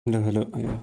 Hello hello അയ്യോ.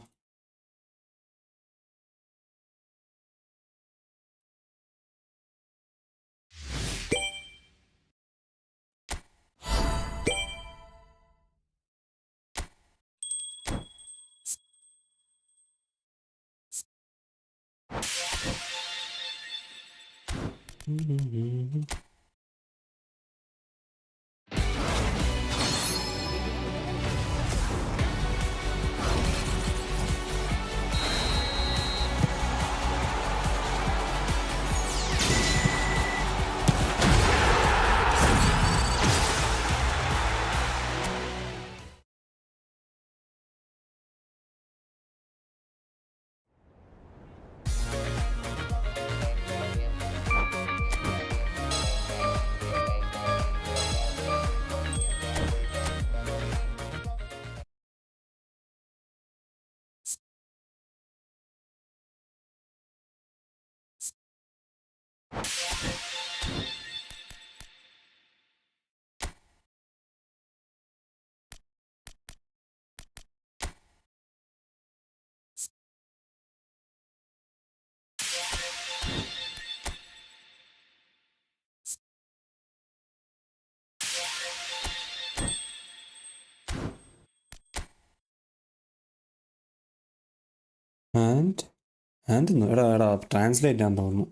And എടാ translate ആണെന്ന് തോന്നുന്നു.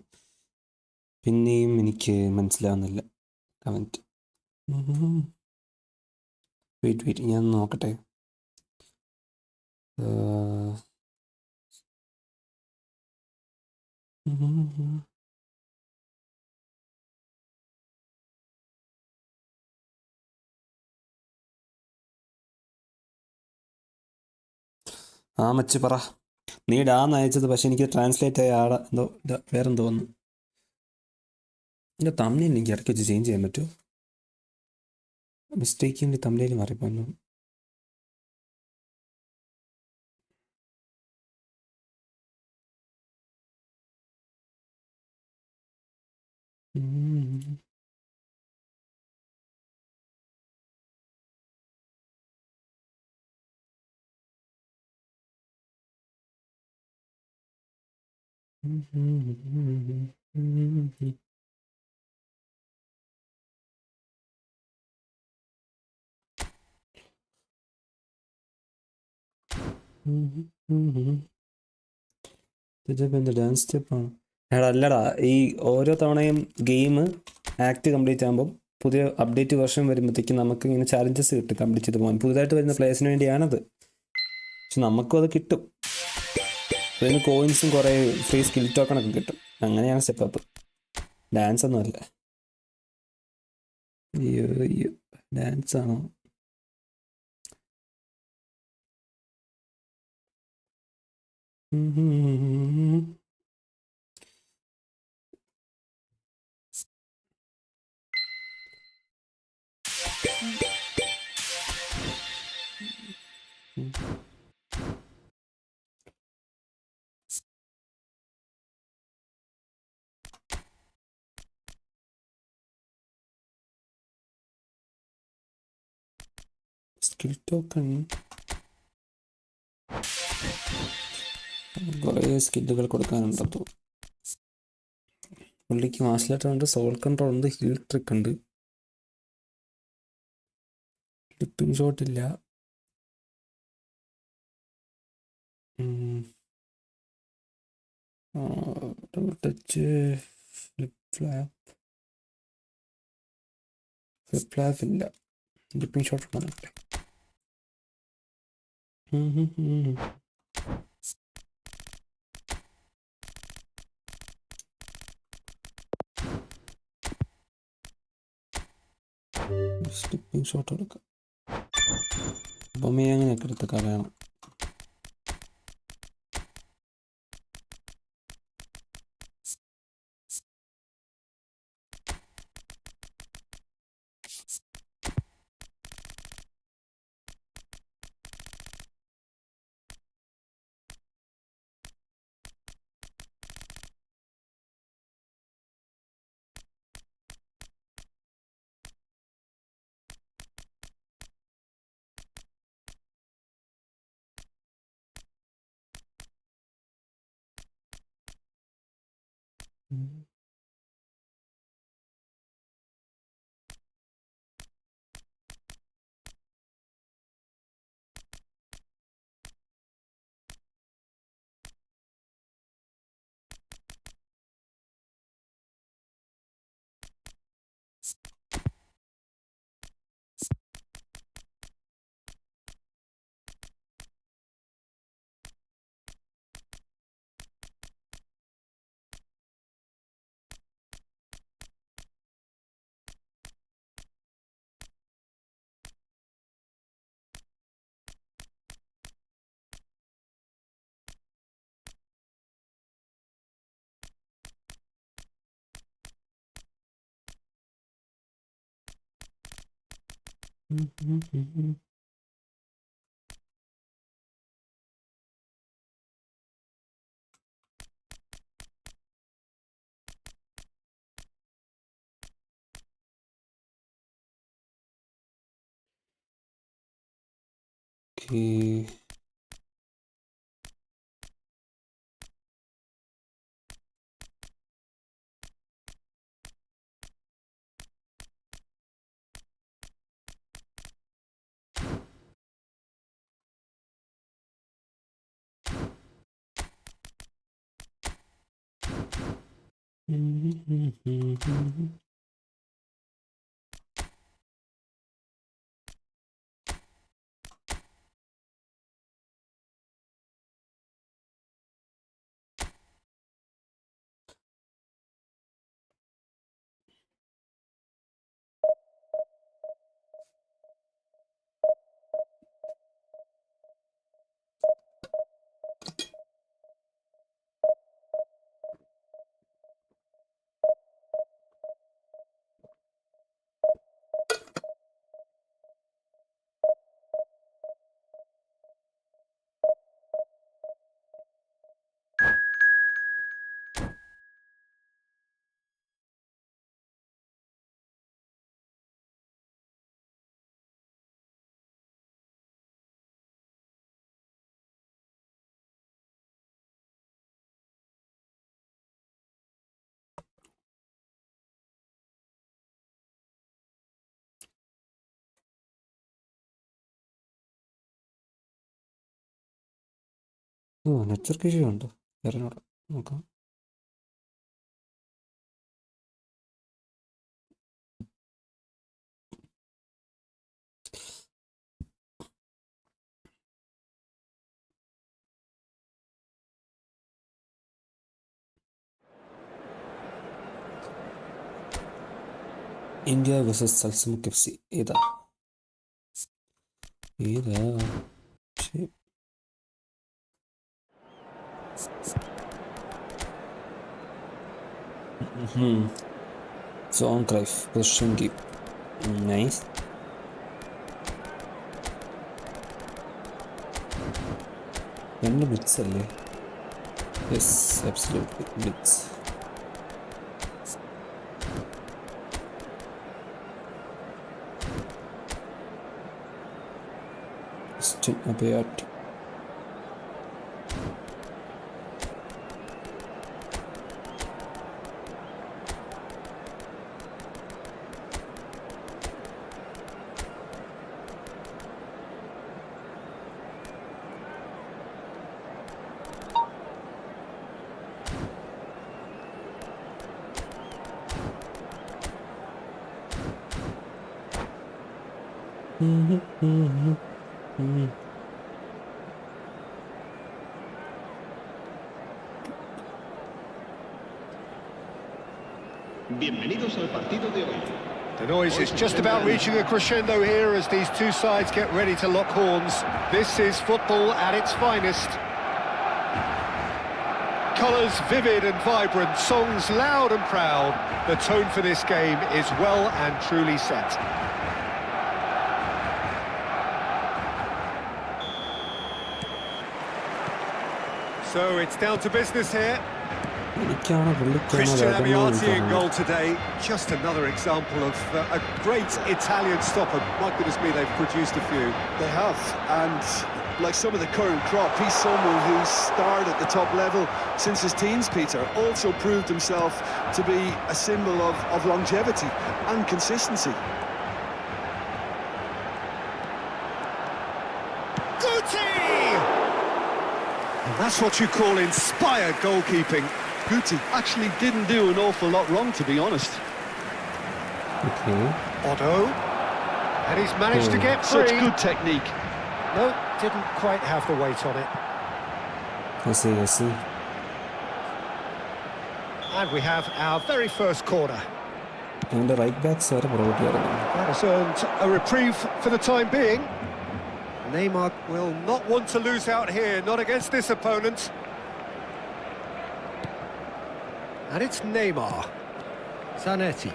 പിന്നെയും എനിക്ക് മനസ്സിലാവുന്നില്ല കമൻറ്റ്. വെയിറ്റ് ഞാൻ നോക്കട്ടെ. ആ മച്ച് പറ. നീ ഡാന്ന് അയച്ചത്, പക്ഷെ എനിക്ക് ട്രാൻസ്ലേറ്റ് ആയ ആടെ എന്തോ വേറെന്തോ വന്നു. എൻ്റെ തമ്മിൽ എനിക്ക് ഇടയ്ക്ക് വെച്ച് ചേഞ്ച് ചെയ്യാൻ പറ്റുമോ? മിസ്റ്റേക്കിൻ്റെ തമ്മിൽ മാറിപ്പോന്നു. ഇതിപ്പോൾ എന്താ ഡാൻസ് സ്റ്റെപ്പാണ്? എടാ അല്ലടാ, ഈ ഓരോ തവണയും ഗെയിം ആക്ട് കംപ്ലീറ്റ് ആകുമ്പം പുതിയ അപ്ഡേറ്റ് വെർഷൻ വരുമ്പോഴത്തേക്കും നമുക്ക് ഇങ്ങനെ ചാലഞ്ചസ് കിട്ടും കംപ്ലീറ്റ് ചെയ്ത് പോകാൻ. പുതുതായിട്ട് വരുന്ന പ്ലേയേഴ്സിന് വേണ്ടിയാണത്. പക്ഷെ നമുക്കും അത് കിട്ടും. അതിന് കോയിൻസും കുറേ ഫ്രീ സ്കിൽ ടോക്കണൊക്കെ കിട്ടും. അങ്ങനെയാണ് സ്റ്റെപ്പ് അപ്പ്. ഡാൻസ് ഒന്നും അല്ല. അയ്യോ അയ്യോ, ഡാൻസ് ആണോ? സ്കിൽ ടോക്കൺ കുറേ സ്കില്ലുകൾ കൊടുക്കാനുണ്ടോ? പുള്ളിക്ക് മാർഷൽ ഉണ്ട്, സോൾ കൺട്രോൾ ഉണ്ട്, ഹീൽ ട്രിക്ക് ഉണ്ട്, ലിപ്പിംഗ് ഷോട്ട് ഇല്ല. ടച്ച്, ഫ്ലിപ്പ് ഫ്ലാപ്പ് ഇല്ല. ലിപ്പിംഗ് ഷോട്ട് ഉണ്ടെന്നല്ലേ. സ്ലിപ്പിംഗ് ഷോട്ട് എടുക്കാം. അപ്പം അങ്ങനെയൊക്കെ എടുത്ത് കളയണം. Okay. നെറ്റ്വർക്ക് ഇഷ്യൂ ഉണ്ടോ? അറിഞ്ഞൂടാ, നോക്കാം. ഇന്ത്യ വേഴ്സസ് സൽസമുക്ക് FC. ഏതാ ശരി. Zone Cruyff, position game. Nice. രണ്ട് ബ്ലിറ്റ്സ് അല്ലേ? Yes, absolutely blitz. അഭയാട്ടി. Bienvenidos al partido de hoy. The noise is just about reaching a crescendo here as these two sides get ready to lock horns. This is football at its finest. Colours vivid and vibrant, songs loud and proud. The tone for this game is well and truly set. So it's down to business here. Christian Amiati in goal today. Just another example of a great Italian stopper. My goodness me, they've produced a few. They have, and like some of the current crop. He's someone who's starred at the top level since his teens, Peter. Also proved himself to be a symbol of longevity and consistency. And that's what you call inspired goalkeeping. Guti actually didn't do an awful lot wrong, to be honest. Okay. Otto. And he's managed to get free. Such good technique. No, didn't quite have the weight on it. I see. And we have our very first corner. And the right backs are brought here. That has earned a reprieve for the time being. Neymar will not want to lose out here, not against this opponent. And it's Neymar. Zanetti.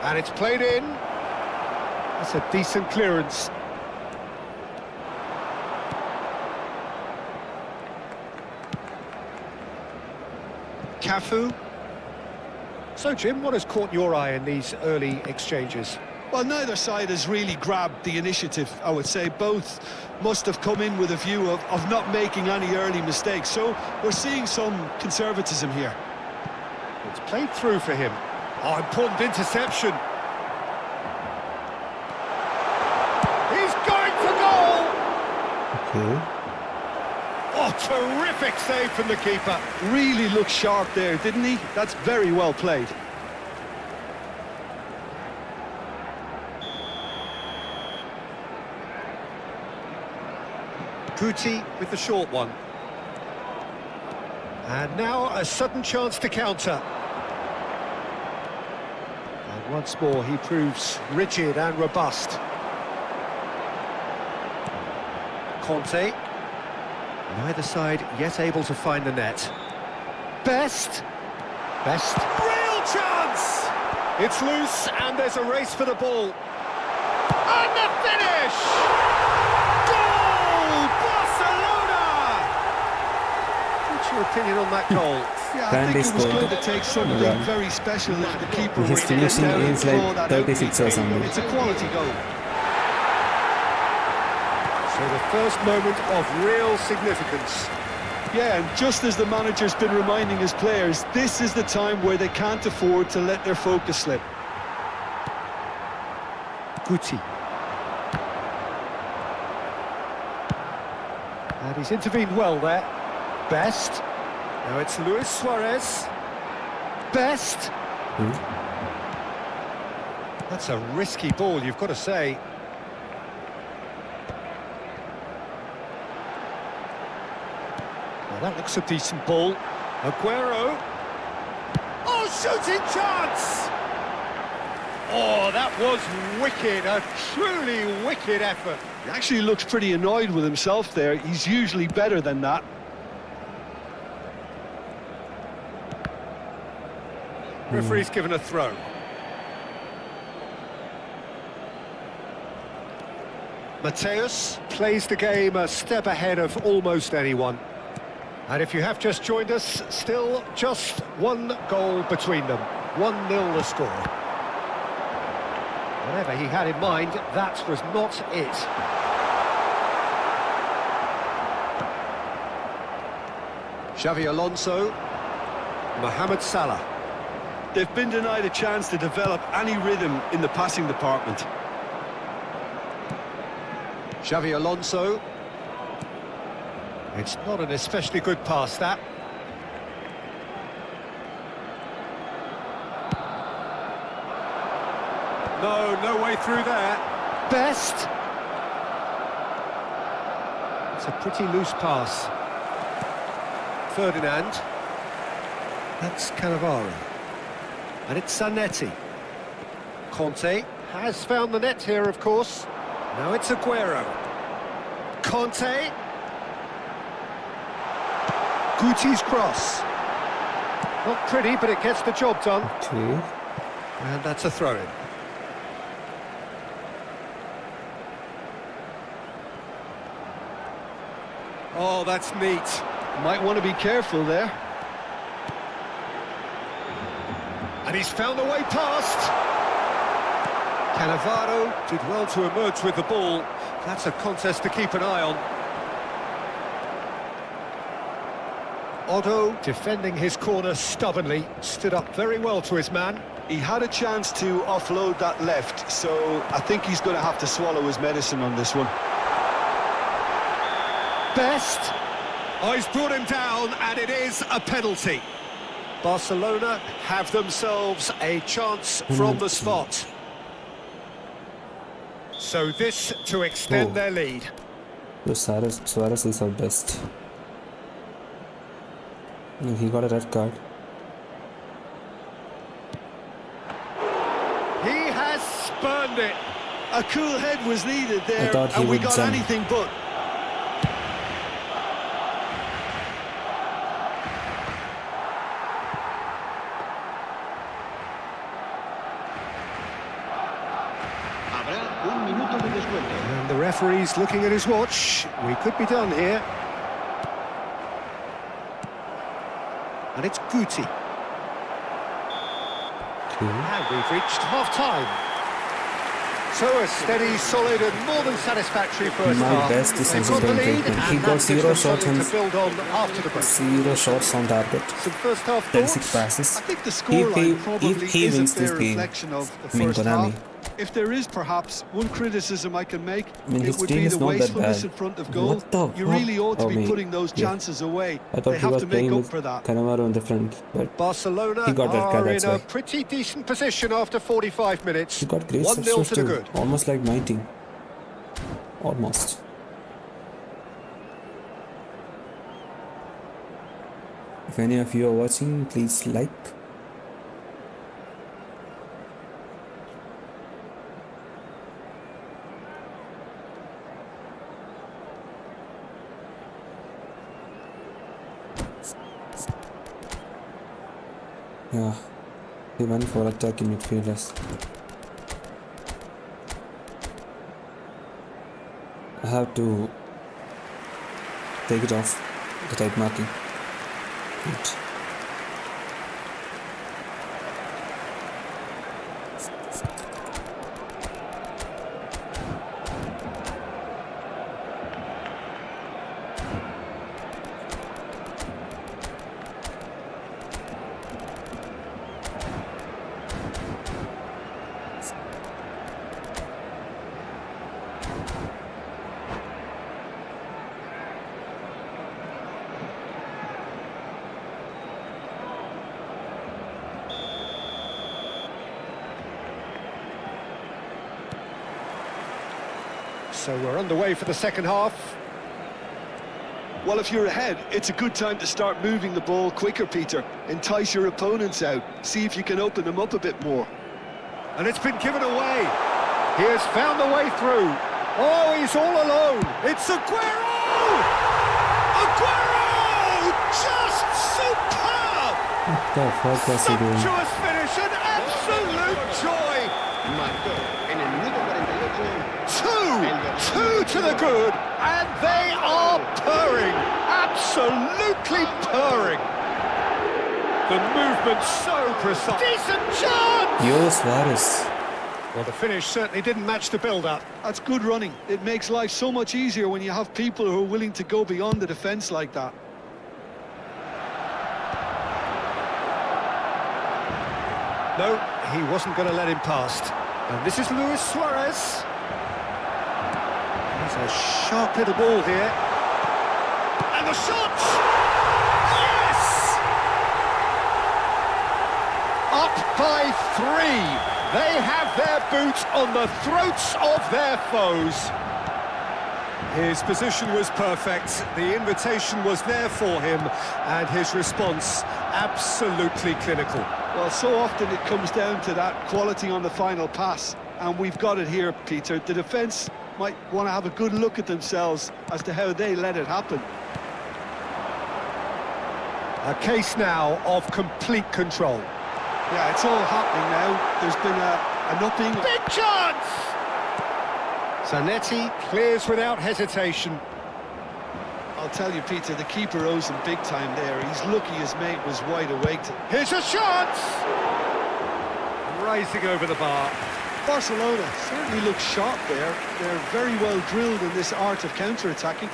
And it's played in. That's a decent clearance. Cafu. So, Jim, what has caught your eye in these early exchanges? Well, neither side has really grabbed the initiative, I would say. Both must have come in with a view of not making any early mistakes. So we're seeing some conservatism here. It's played through for him. Oh, important interception. He's going for goal! Okay. Oh, terrific save from the keeper. Really looked sharp there, didn't he? That's very well played. Guti with the short one. And now a sudden chance to counter. And once more he proves rigid and robust. Conte. Neither side yet able to find the net. Best. Real chance! It's loose and there's a race for the ball. And the finish! What's your opinion on that goal? Yeah, I think it was going to take something very special if the keeper His was finishing down and is claw like that out. 36 or something. It's a quality goal. So the first moment of real significance. Yeah, and just as the manager's been reminding his players, this is the time where they can't afford to let their focus slip. Guti. And he's intervened well there. Best. Now it's Luis Suarez. Best. That's a risky ball, you've got to say. Well, that looks a decent ball. Aguero. Oh, shooting chance! Oh, that was wicked, a truly wicked effort. He actually looks pretty annoyed with himself there. He's usually better than that. Referee's given a throw. Mateus plays the game a step ahead of almost anyone. And if you have just joined us, still just one goal between them. 1-0 the score. Whatever he had in mind, that was not it. Xavi Alonso. Mohamed Salah. They've been denied a chance to develop any rhythm in the passing department. Xavi Alonso. It's not an especially good pass, that. No way through there. Best. It's a pretty loose pass. Ferdinand. That's Cannavaro. And it's Zanetti. Conte has found the net here, of course. Now it's Aguero. Conte. Guti's cross. Not pretty, but it gets the job done. Okay. And that's a throw-in. Oh, that's neat. Might want to be careful there. And he's found a way past. Cannavaro did well to emerge with the ball. That's a contest to keep an eye on. Otto, defending his corner stubbornly, stood up very well to his man. He had a chance to offload that left, so I think he's going to have to swallow his medicine on this one. Best. Oh, he's brought him down, and it is a penalty. Barcelona have themselves a chance from the spot. So this to extend their lead. So Suarez is our best. And he got a red card. He has spurned it. A cool head was needed there, thought he and we would got jump. anything but. Habrá un minuto de descuento. And the referee's looking at his watch. We could be done here. And it's Guti. And we've reached half-time. So a steady, solid and more than satisfactory first My half. best is They've got the Benzema. lead, He and got that gives 0 them shots something on to build on after the break. 0 shots on target. Some first half 36 thoughts. passes. I think the scoreline probably If he is a wins this fair game, reflection of the I mean first Konami. half. If there is perhaps one criticism I can make, I mean, it his would team be is the not that wastefulness bad. in front of goal. What the You fuck? really ought to Oh, be mate. putting those Yeah. chances away. I thought They he have was to make playing up with for that. Cannavaro in the front, but Barcelona he got red card, are that's in a why. pretty decent position after 45 minutes. he got great 1-0 substitutes to the too. good. Almost like my team. Almost. If any of you are watching, please like. Yeah, he went for attacking midfielders. I have to take it off the type marking. Good. So we're underway for the second half. Well, if you're ahead, it's a good time to start moving the ball quicker, Peter. Entice your opponents out. See if you can open them up a bit more. And it's been given away. He has found the way through. Oh, he's all alone. It's Aguero! Aguero! Just superb! What the fuck was he doing? Sumptuous finish, an absolute joy. Marcó en el minuto 48. Two to the good, and they are purring, absolutely purring. The movement so precise. Decent chance! Yo, Suarez. Well, the finish certainly didn't match the build-up. That's good running. It makes life so much easier when you have people who are willing to go beyond the defence like that. No, he wasn't going to let him past. And this is Luis Suarez. He's a sharp little ball here. And the shot! Yes! Up by 3. They have their boot on the throats of their foes. His position was perfect, the invitation was there for him, and his response absolutely clinical. Well, so often it comes down to that quality on the final pass, and we've got it here, Peter. The defence might want to have a good look at themselves as to how they let it happen. A case now of complete control. Yeah, it's all happening now. There's been an upping. Big chance! Zanetti clears without hesitation. I'll tell you, Peter, the keeper owes him big time there. He's lucky his mate was wide awake. Here's a chance! Rising over the bar. Barcelona certainly look sharp there. They're very well drilled in this art of counter-attacking.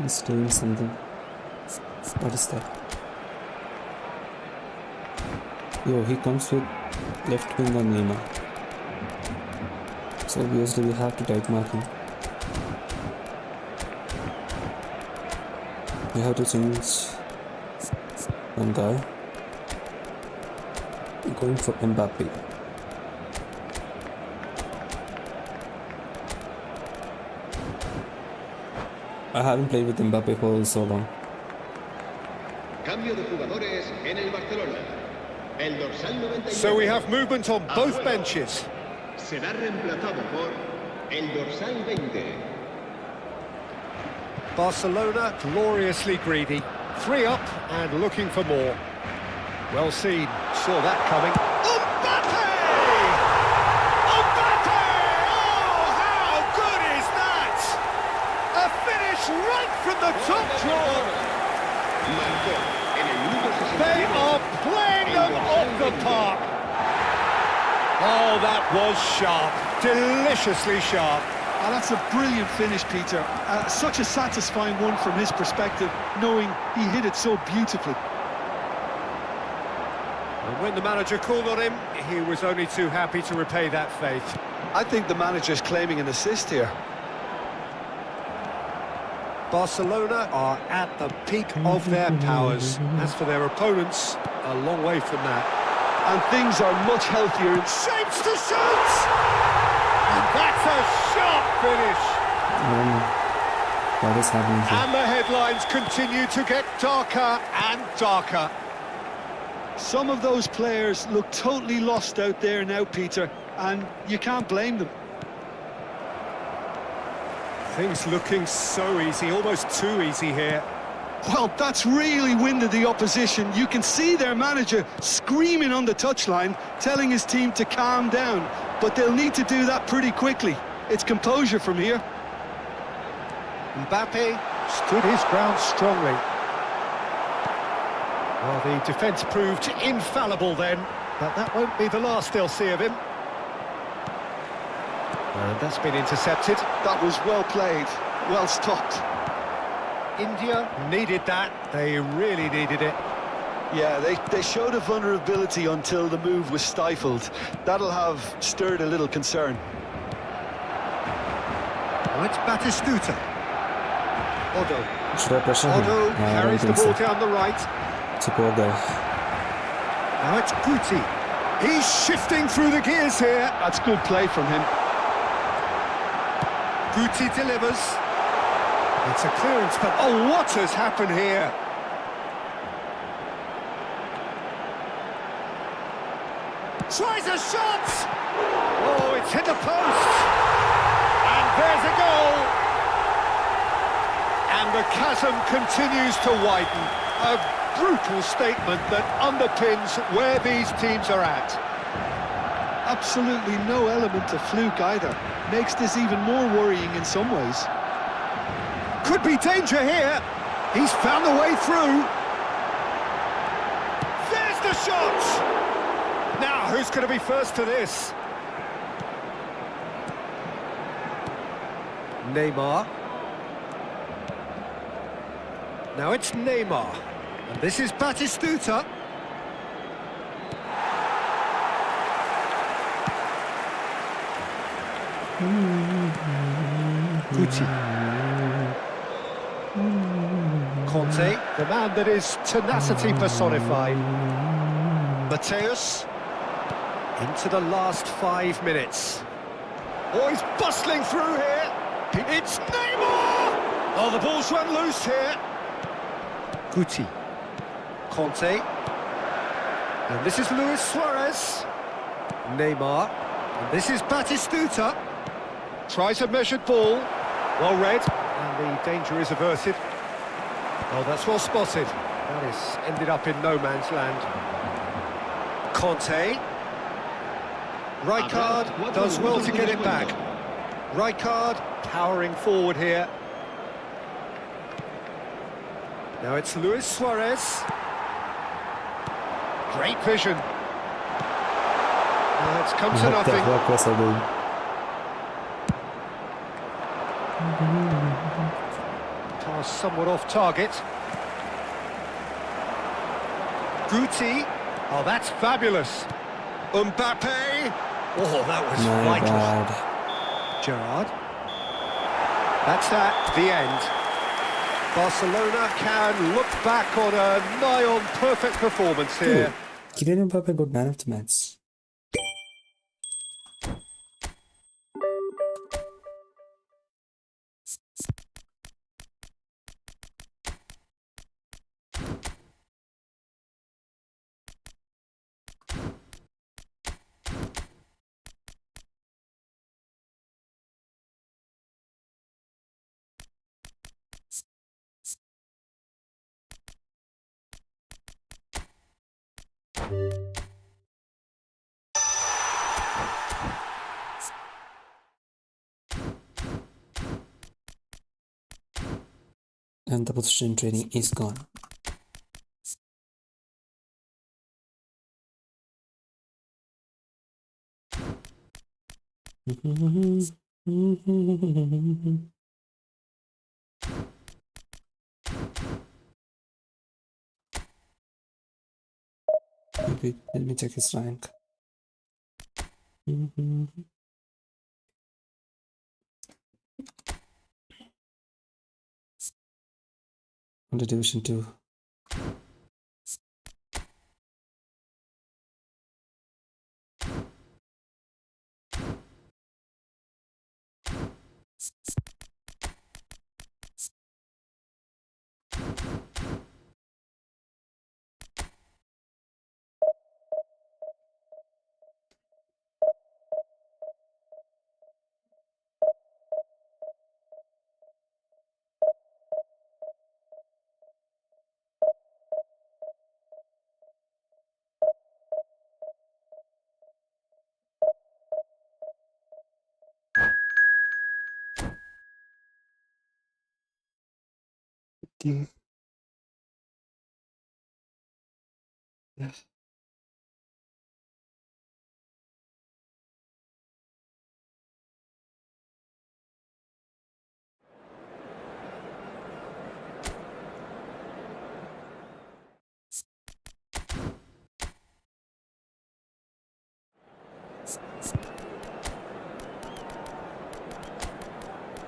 He's doing something. What is that? Yo, he comes with left wing on Neymar. So obviously we have to take marking. We have to change one guy. Going for Mbappe. I haven't played with Mbappe for so long. Cambio de jugadores en el Barcelona. El dorsal 91. So we have movement on both benches. Será reemplazado por el dorsal 20. Barcelona gloriously greedy. 3 up and looking for more. Well seen. Saw that coming. Mbappe! Mbappe! Oh, how good is that? A finish right from the top draw. Marcó en el minuto 61. They are playing them off the park. Oh, that was sharp. Deliciously sharp. Oh, that's a brilliant finish, Peter. Such a satisfying one from his perspective, knowing he hit it so beautifully. And when the manager called on him, he was only too happy to repay that faith. I think the manager's claiming an assist here. Barcelona are at the peak of their powers. As for their opponents, a long way from that. And things are much healthier. Shapes to shoot! And that's a sharp finish! What is happening here? And the headlines continue to get darker and darker. Some of those players look totally lost out there now, Peter, and you can't blame them. Things looking so easy, almost too easy here. Well, that's really winded the opposition. You can see their manager screaming on the touchline, telling his team to calm down. But they'll need to do that pretty quickly. It's composure from here. Mbappe stood his ground strongly. Well, the defence proved infallible then, but that won't be the last they'll see of him. And that's been intercepted. That was well played, well stopped. India needed that. They really needed it. Yeah, they showed a vulnerability until the move was stifled. That'll have stirred a little concern. Now it's Batistuta. Odo. Should I pressure him? Odo No, I don't carries the think ball so. down the right. It's a poor guy. Now it's Guti. He's shifting through the gears here. That's good play from him. Guti delivers. It's a clearance, but oh, what has happened here? Tries a shot! Oh, it's hit the post! And there's a goal! And the chasm continues to widen. A brutal statement that underpins where these teams are at. Absolutely no element of fluke either. Makes this even more worrying in some ways. Could be danger here. He's found the way through. There's the shot! Now, who's going to be first to this? Neymar. Now it's Neymar. And this is Batistuta. Guti. Conte, the man that is tenacity personified. Mateus. Into the last 5 minutes. Oh, he's bustling through here. It's Neymar! Oh, the ball's run loose here. Guti. Conte. And this is Luis Suarez. Neymar. And this is Batistuta. Tries a measured ball. Well read. And the danger is averted. Oh, that's well spotted. That is ended up in no man's land. Conte. Rijkaard does well to get it back. Rijkaard powering forward here. Now it's Luis Suarez. Great vision. Now it's come to What the nothing. fuck was I doing? Pass somewhat off target. Guti. Oh, that's fabulous. Mbappe. Oh, that was My vital. bad. Gerrard. That's at the end. Barcelona can look back on a nigh-on perfect performance here. Kylian Mbappe got man of the match. And the position training is gone. Maybe, let me check his rank. On the Division 2. Yes.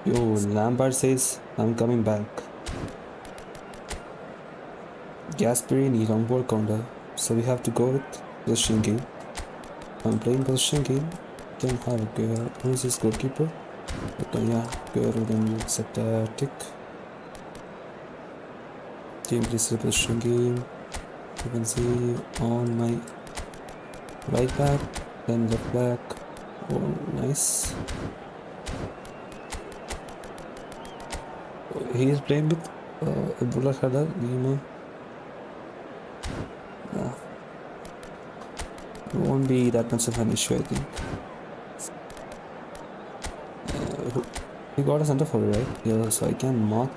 Yo, Lampard says I'm coming back. Gasperi need on ball counter, so we have to go with position game. I'm playing position game. Can have a girl. Who is this goalkeeper? Okay, yeah, girl. Then set a tick. Team plays the position game. You can see on my right back, then left back. Oh, nice. He is playing with Abdullah Khadar, you know. It won't be that much of an issue, I think. He got a center forward, right? Yeah, so I can mark.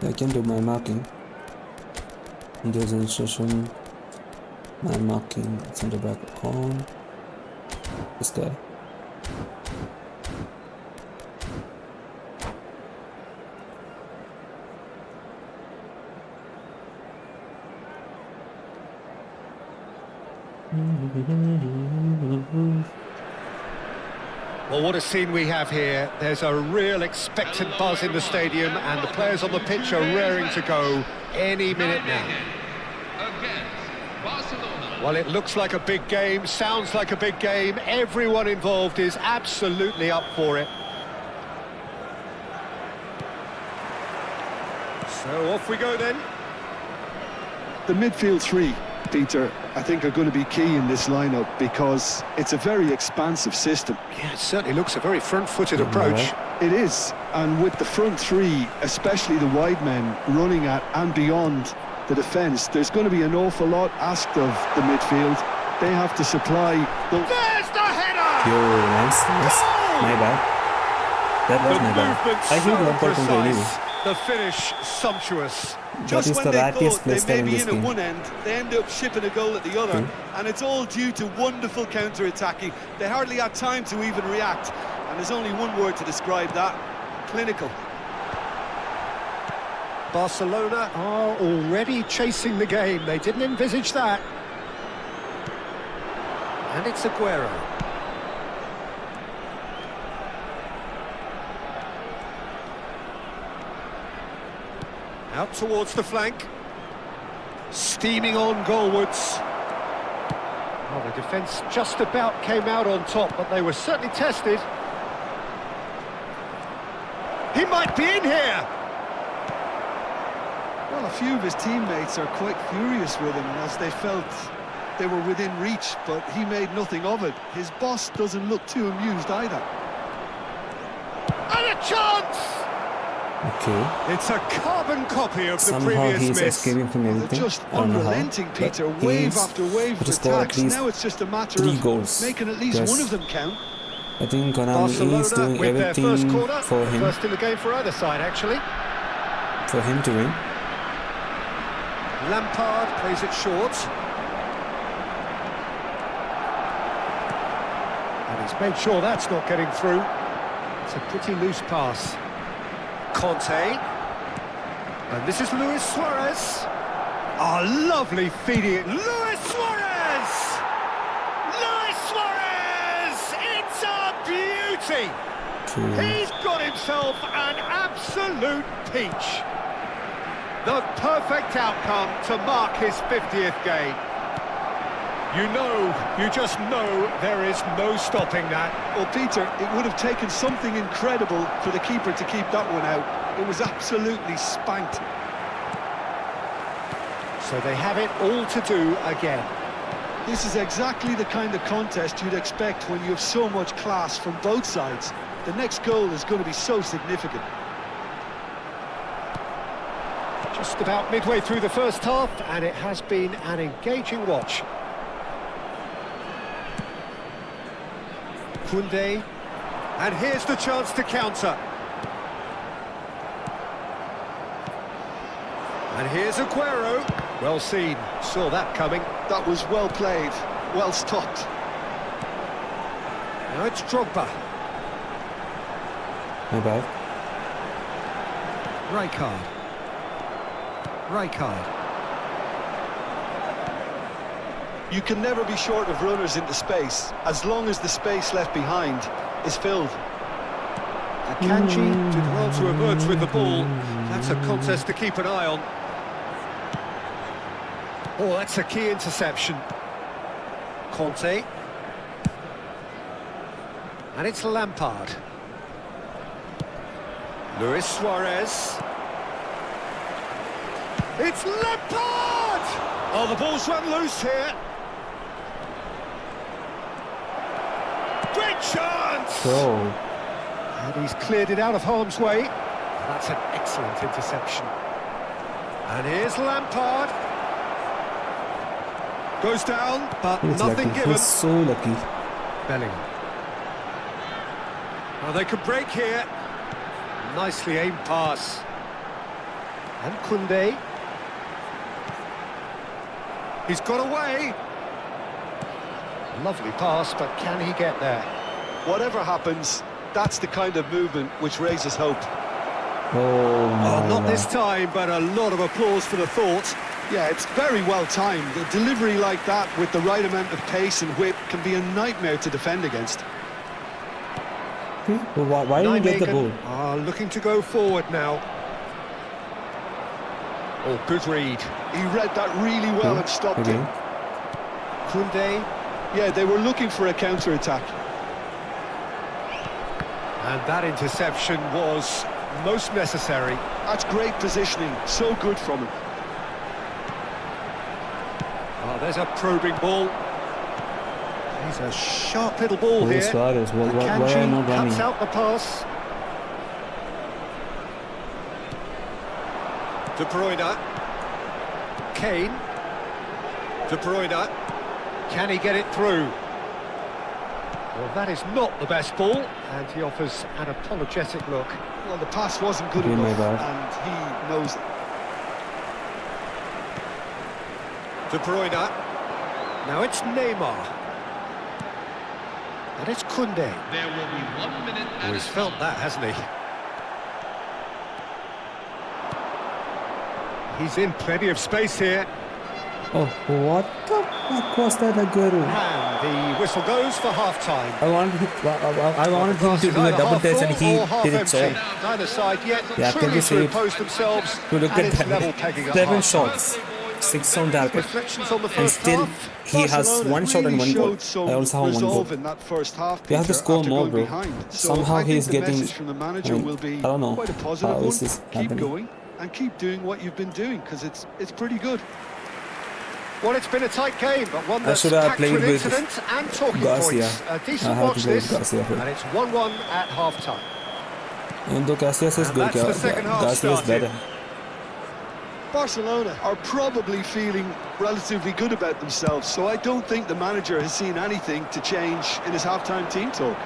I can do my marking. There's an instruction. Man marking center back on this guy. Well, what a scene we have here. There's a real expectant buzz in the stadium, and the players on the pitch are raring to go any minute now. Against Barcelona. Well, it looks like a big game, sounds like a big game. Everyone involved is absolutely up for it. So off we go then. The midfield three, Peter, I think are going to be key in this lineup because it's a very expansive system. Yeah, it certainly looks a very front-footed approach. It is, and with the front three, especially the wide men running at and beyond the defence, there's going to be an awful lot asked of the midfield. They have to supply the... There's the header! Yo, nice. My bad. That was The my bad. movement I think so Lampard can go anyway. precise. The finish sumptuous. That Just is when the they rattiest thought they player may in be this in at game. one end, they end up shipping a goal at the other, and it's all due to wonderful counter-attacking. They hardly had time to even react, and there's only one word to describe that: clinical. Barcelona are already chasing the game. They didn't envisage that. And it's Aguero. Out towards the flank. Steaming on goalwards. Well, the defence just about came out on top, but they were certainly tested. He might be in here! Well, a few of his teammates are quite furious with him as they felt they were within reach, but he made nothing of it. His boss doesn't look too amused either. And a chance! Okay. It's a carbon copy of the Somehow previous he's miss. escaping from They're everything. just I don't know how. unrelenting, But Peter, he wave needs after wave to of score at attacks. least Now it's just a matter 3 of goals. making at least Yes. one of them count. I think Konami Barcelona is doing with their first everything corner. for him First in the game for either side, actually. to win. Lampard plays it short. And he's made sure that's not getting through. It's a pretty loose pass. Conte. And this is Luis Suarez. Oh, lovely feeding. Luis Suarez! Luis Suarez! It's a beauty! He's got himself an absolute peach. The perfect outcome to mark his 50th game. You just know there is no stopping that. Well, Peter, it would have taken something incredible for the keeper to keep that one out. It was absolutely spanked. So they have it all to do again. This is exactly the kind of contest you'd expect when you have so much class from both sides. The next goal is going to be so significant. Just about midway through the first half, and it has been an engaging watch. Koundé, and here's the chance to counter. And here's Aguero. Well seen, saw that coming. That was well played, well stopped. Now it's Drogba. My bad. Rijkaard. You can never be short of runners into space, as long as the space left behind is filled. Akanji did well to emerge with the ball. That's a contest to keep an eye on. Oh, that's a key interception. Conte. And it's Lampard. Luis Suarez. It's Lampard! Oh, the ball's run loose here. Great chance! Oh, And he's cleared it out of harm's way. That's an excellent interception. And here's Lampard. Goes down, but he's nothing lucky. given. He's so lucky. Bellingham. Well, they could break here. Nicely aimed pass. And Koundé. He's got away. Lovely pass, but can he get there? Whatever happens, that's the kind of movement which raises hope. Oh, Oh, my not God. this time, but a lot of applause for the thought. Yeah, it's very well timed. A delivery like that with the right amount of pace and whip can be a nightmare to defend against. Well, why didn't he get the ball? Nijmegen are looking to go forward now. Oh, good read. He read that really well and stopped it. Koundé. Yeah, they were looking for a counter-attack. And that interception was most necessary. That's great positioning. So good from him. Oh, there's a probing ball. He's a sharp little ball here. Suarez, why are you not running? Cuts out the pass. De Bruyne. Kane. De Bruyne. Can he get it through? Well, that is not the best ball, and he offers an apologetic look. Well, the pass wasn't good Yeah, my enough, bad. and he knows it. De Bruyne. Now it's Neymar. And it's Koundé. There will be 1 minute Oh, and he's felt that, hasn't he? He's in plenty of space here. Oh, what the fuck was that, Aguero? And the whistle goes for half-time. I wanted him to do a double touch and he did it so. Neither side yet Yeah, can truly you to see it? impose themselves. To look and at it's level pegging that. at 7 half-time. shots, 6 on target, Reflections on the and first still half. he has Barcelona 1 shot and really 1 goal. showed some I also have 1 goal. resolve in that first half, We have to Peter, score after more, going bro. behind. So Somehow I he think is the getting. message from the manager will be I don't know quite a positive how one. is this Keep happening. going and keep doing what you've been doing, because it's pretty good. Well, it's been a tight game, but one I that's should have packed played with with incidents and talking Garcia. points. A I decent have watch to go with this, Garcia here. and it's 1-1 at half-time. Even though Casillas is And good, that's the second half Garcia is started. better. Barcelona are probably feeling relatively good about themselves, so I don't think the manager has seen anything to change in his half-time team talk.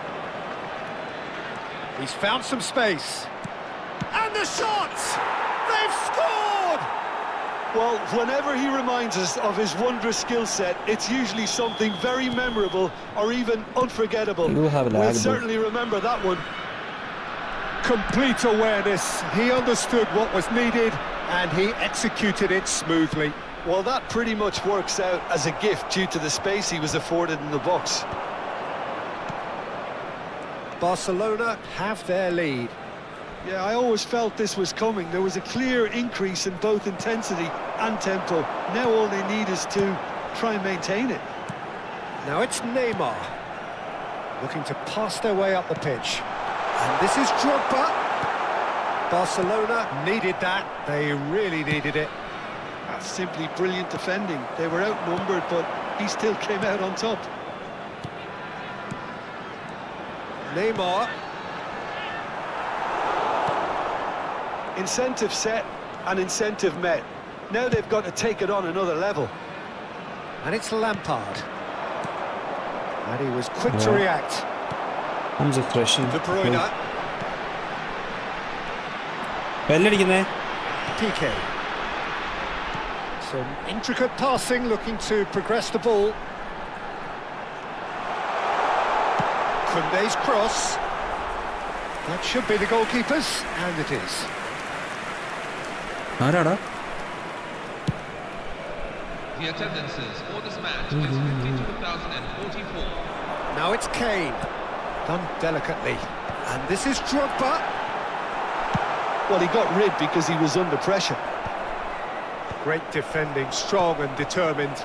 He's found some space. And the shot! They've scored! Well, whenever he reminds us of his wondrous skill set, it's usually something very memorable or even unforgettable. You do have a lag, We'll bro. certainly remember that one. Complete awareness. He understood what was needed and he executed it smoothly. Well, that pretty much works out as a gift due to the space he was afforded in the box. Barcelona have their lead. Yeah, I always felt this was coming. There was a clear increase in both intensity and tempo. Now all they need is to try and maintain it. Now it's Neymar looking to pass their way up the pitch. And this is Drogba. Barcelona needed that. They really needed it. That's simply brilliant defending. They were outnumbered, but he still came out on top. Neymar. Incentive set and incentive met. Now they've got to take it on another level. And it's Lampard. And he was quick to Yeah. react. I'm just rushing. De Bruyne. Belladiക്കുന്നേ. PK. Some intricate passing, looking to progress the ball. Koundé's cross. That should be the goalkeeper's, and it is. ആരാടാ? The attendances for this match is 52,044. Now it's Kane. Done delicately. And this is Drogba. Well, he got rid because he was under pressure. Great defending, strong and determined.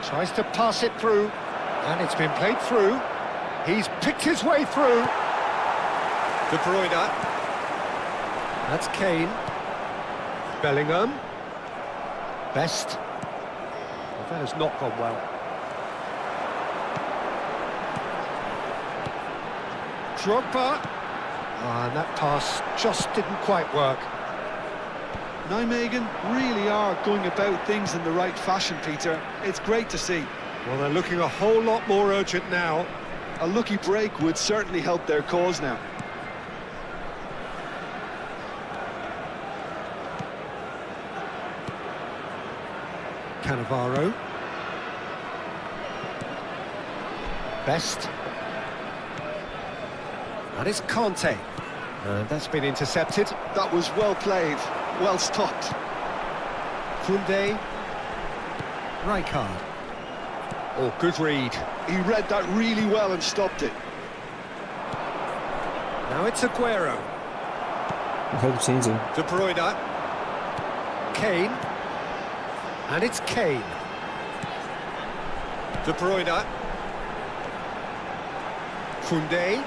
Tries to pass it through, and it's been played through. He's picked his way through. De Bruyne. That's Kane. Bellingham. Best. Well, that has not gone well. Drogba. And that pass just didn't quite work. Nijmegen really are going about things in the right fashion, Peter. It's great to see. Well, they're looking a whole lot more urgent now. A lucky break would certainly help their cause now. Cannavaro. Best. And it's Kanté. And that's been intercepted. That was well played, well stopped. Koundé. Rijkaard. Oh, good read. He read that really well and stopped it. Now it's Aguero. I hope changing. De Bruyne. Kane. And it's Kane. De Bruyne. Koundé.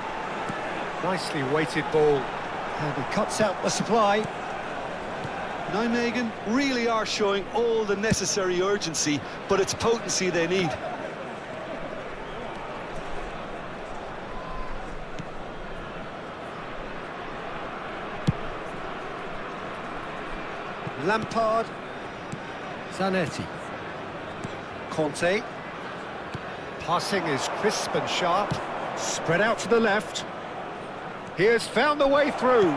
Nicely weighted ball. And he cuts out the supply. Nijmegen really are showing all the necessary urgency, but it's potency they need. Lampard. Zanetti. Conte. Passing is crisp and sharp. Spread out to the left. He has found the way through.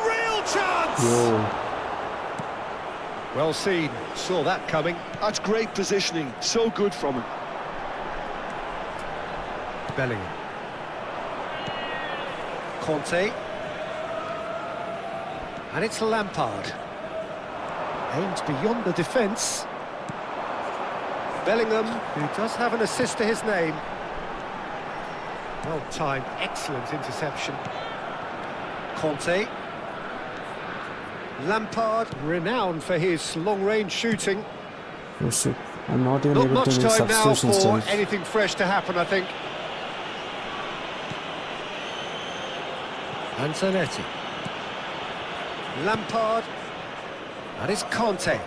Real chance! Yo. Well seen. Saw that coming. That's great positioning. So good from him. Bellingham. Conte. And it's Lampard. Aimed beyond the defence. Bellingham, who does have an assist to his name. Well timed, excellent interception. Conte. Lampard, renowned for his long-range shooting. Oh shit. I'm not even Not able to much make time now substitutions. for James. anything fresh to happen, I think. And Zanetti. Lampard. That is Conte.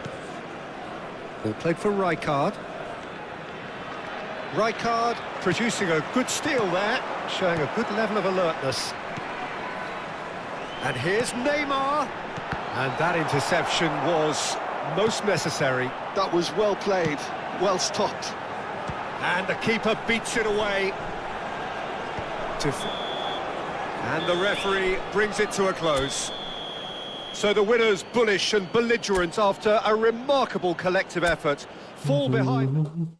Ball played for Rijkaard. Rijkaard producing a good steal there, showing a good level of alertness. And here's Neymar. And that interception was most necessary. That was well played, well stopped. And the keeper beats it away. And the referee brings it to a close. So the winners, bullish and belligerent after a remarkable collective effort, fall behind.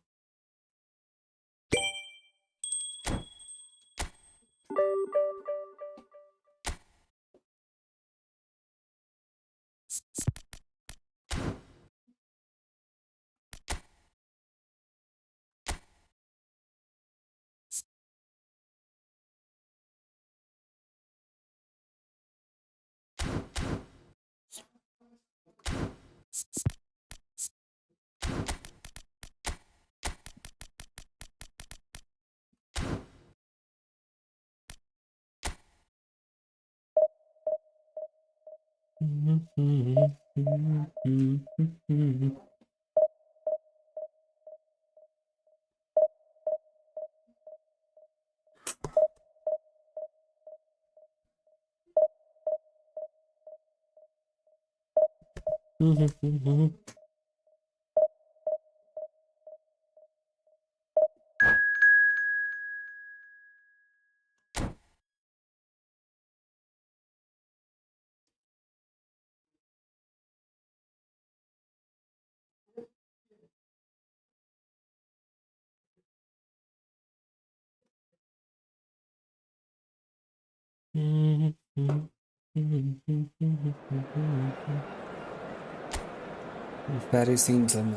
Very scenes on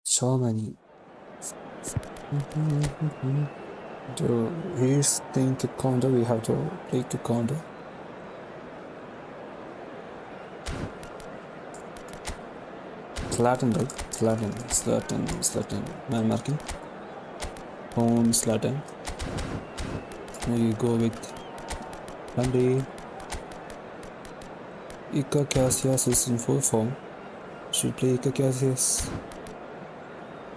so many. So here's the kick counter. We have to play kick counter. Zlatan, right? Zlatan. Man marking. Home Zlatan. Now you go with Randy. Iker Casillas is in full form. Should play Iker Casillas.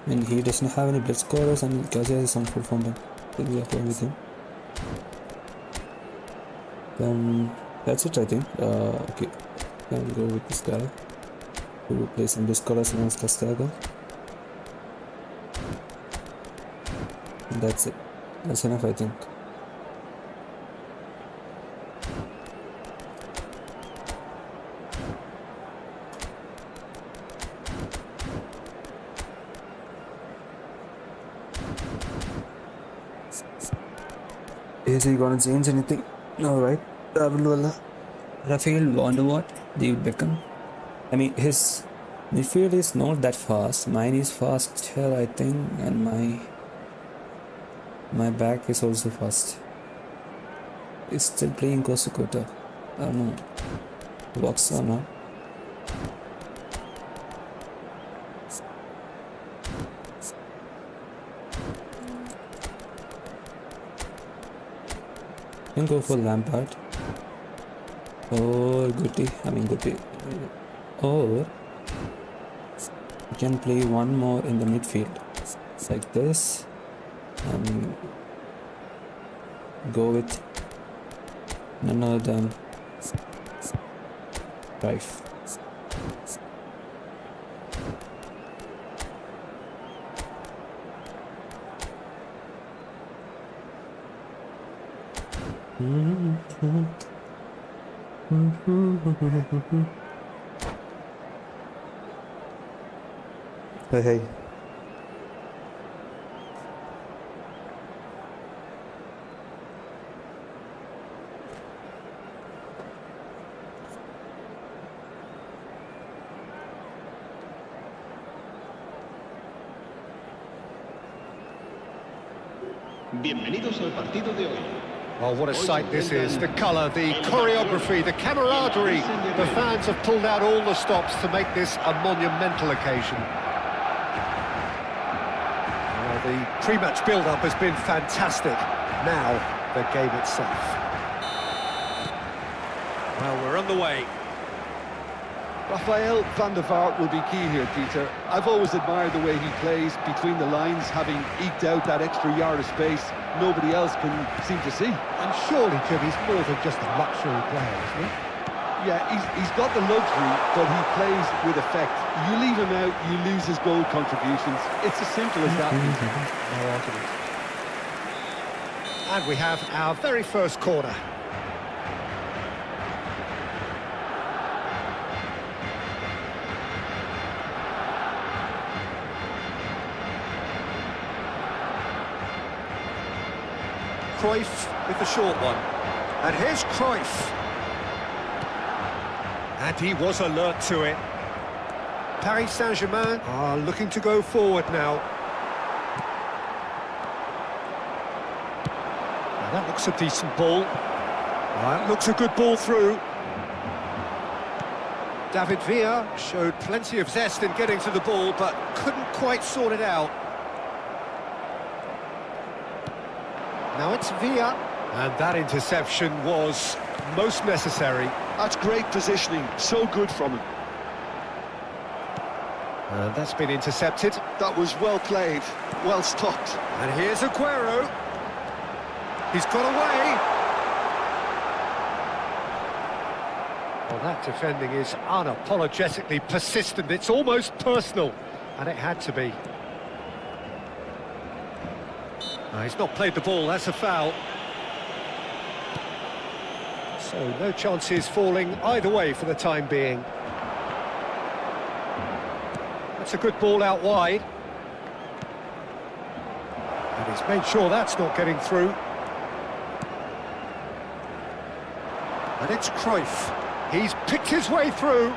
And he doesn't have any blood scorers, and Casillas is on full form. Then we have to go with him. Then that's it, I think. Okay, then go with this guy. We will play some discolors against Castago. And that's it. That's enough, I think. Is he gonna change anything? No, right? Rafael Wanderwatt, David Beckham. I mean, his midfield is not that fast. Mine is faster, I think, and my back is also fast. He's still playing Kosukota. I don't know. Works or not. You can go for Lampard. Or Guti. Or you can play one more in the midfield. Like this. And go with none other than Rife. Hey. Bienvenidos al partido de hoy. Oh, what a sight this is. The colour, the choreography, the camaraderie. The fans have pulled out all the stops to make this a monumental occasion. Well, the pre-match build-up has been fantastic. Now, the game itself. Well, we're underway. Rafael van der Vaart will be key here, Peter. I've always admired the way he plays between the lines, having eked out that extra yard of space nobody else can seem to see. And surely, Jim, he's more than just a luxury player, isn't he? Yeah, he's got the luxury, but he plays with effect. You leave him out, you lose his goal contributions. It's as simple as that. No argument. And we have our very first corner. Cruyff with the short one. And here's Cruyff. And he was alert to it. Paris Saint-Germain are looking to go forward now. Now that looks a decent ball. That looks a good ball through. David Villa showed plenty of zest in getting to the ball, but couldn't quite sort it out. Now it's Villa. And that interception was most necessary. That's great positioning, so good from him. And that's been intercepted. That was well played, well stopped. And here's Aguero. He's got away. Well, that defending is unapologetically persistent. It's almost personal. And it had to be. No, he's not played the ball, that's a foul. So no chances falling either way for the time being. That's a good ball out wide. And he's made sure that's not getting through. And it's Cruyff. He's picked his way through.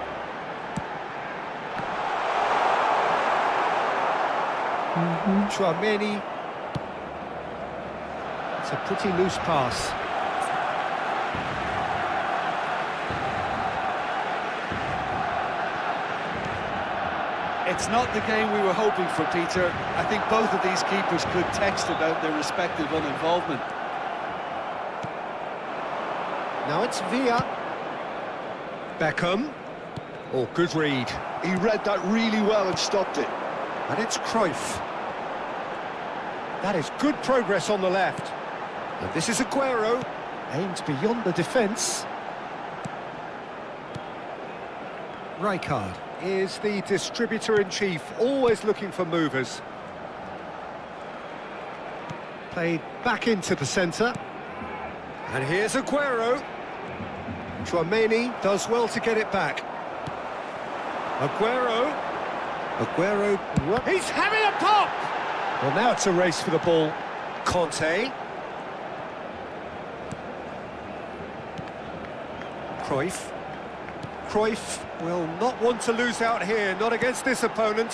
Chouameni. It's a pretty loose pass. It's not the game we were hoping for, Peter. I think both of these keepers could text about their respective uninvolvement. Now it's Villa. Beckham. Oh, good read. He read that really well and stopped it. And it's Cruyff. That is good progress on the left. And this is Aguero. Aimed beyond the defence. Rijkaard is the distributor-in-chief, always looking for movers. Played back into the centre. And here's Aguero. Chouameni does well to get it back. Aguero. He's having a pop! Well, now it's a race for the ball. Conte. Cruyff. Cruyff will not want to lose out here, not against this opponent.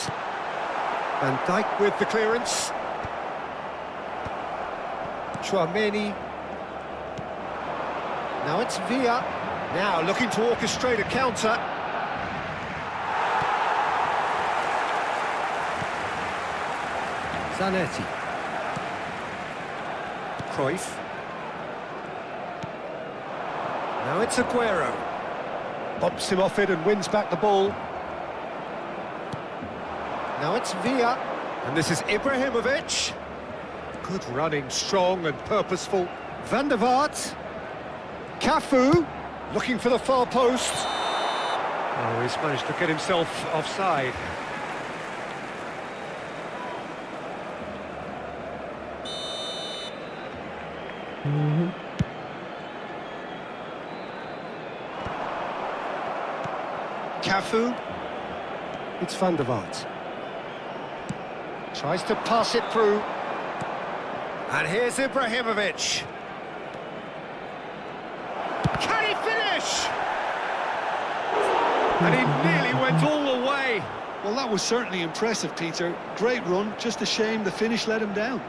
Van Dijk with the clearance. Chouameni. Now it's Villa. Now looking to orchestrate a counter. Zanetti. Cruyff. Now it's Aguero. Bumps him off it and wins back the ball. Now it's Villa. And this is Ibrahimovic. Good running, strong and purposeful. Van der Vaart. Cafu. Looking for the far post. Oh, he's managed to get himself offside. Cafu. It's Van der Vaart. Tries to pass it through. And here's Ibrahimovic. Can he finish? And he nearly went all the way. Well, that was certainly impressive, Peter. Great run, just a shame the finish let him down.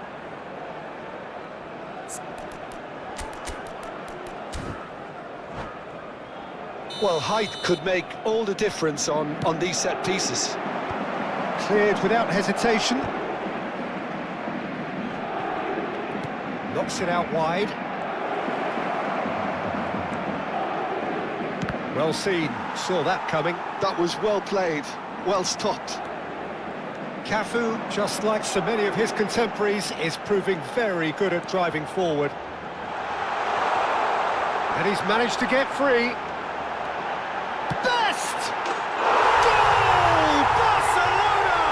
Well, height could make all the difference on these set pieces. Cleared without hesitation. Knocks it out wide. Well seen, saw that coming. That was well played, well stopped. Cafu, just like so many of his contemporaries, is proving very good at driving forward. And he's managed to get free. Best! Goal! Barcelona!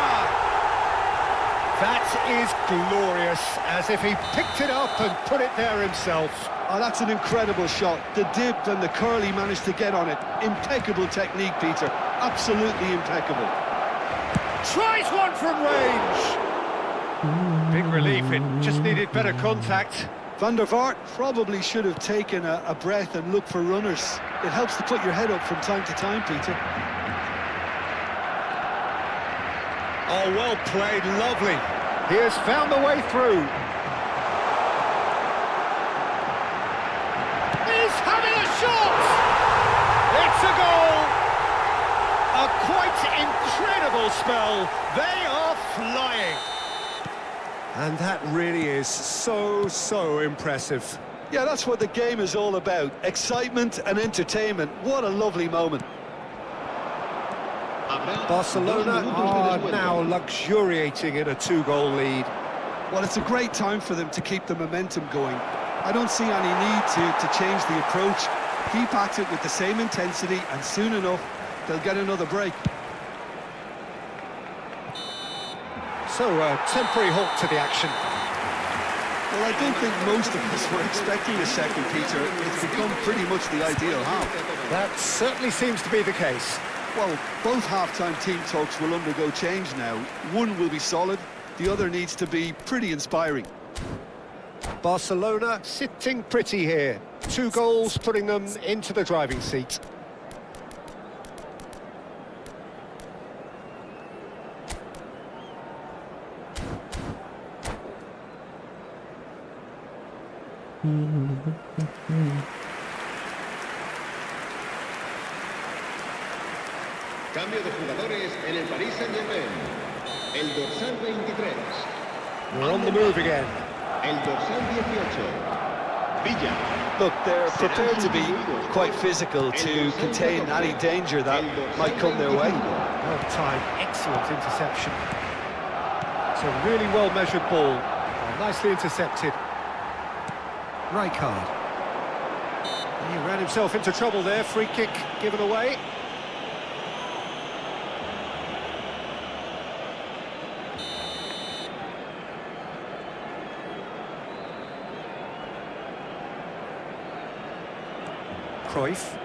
That is glorious, as if he picked it up and put it there himself. Oh, that's an incredible shot. The dip and the curl he managed to get on it. Impeccable technique, Peter. Absolutely impeccable. Tries one from range. Big relief, it just needed better contact. Van der Vaart probably should have taken a breath and looked for runners. It helps to put your head up from time to time, Peter. Oh, well played, lovely. He has found the way through. He's having a shot! It's a goal! A quite incredible spell. They are flying. And that really is so impressive. Yeah, that's what the game is all about. Excitement and entertainment. What a lovely moment. Barcelona are now luxuriating in a 2-goal lead. Well, it's a great time for them to keep the momentum going. I don't see any need to change the approach. Keep at it with the same intensity, and soon enough, they'll get another break. So, a temporary halt to the action. Well, I don't think most of us were expecting a second, Peter. It's become pretty much the ideal half. That certainly seems to be the case. Well, both half-time team talks will undergo change now. One will be solid, the other needs to be pretty inspiring. Barcelona sitting pretty here. 2 goals putting them into the driving seat. Cambio de jugadores en el Paris Saint-Germain. El dorsal 23. We're on the move again. El dorsal 18. Villa. Look, they're prepared to be quite physical to contain any danger that might come their way. Well timed, excellent interception. It's a really well-measured ball. Nicely intercepted. Rijkaard. He ran himself into trouble there. Free kick given away. Cruyff.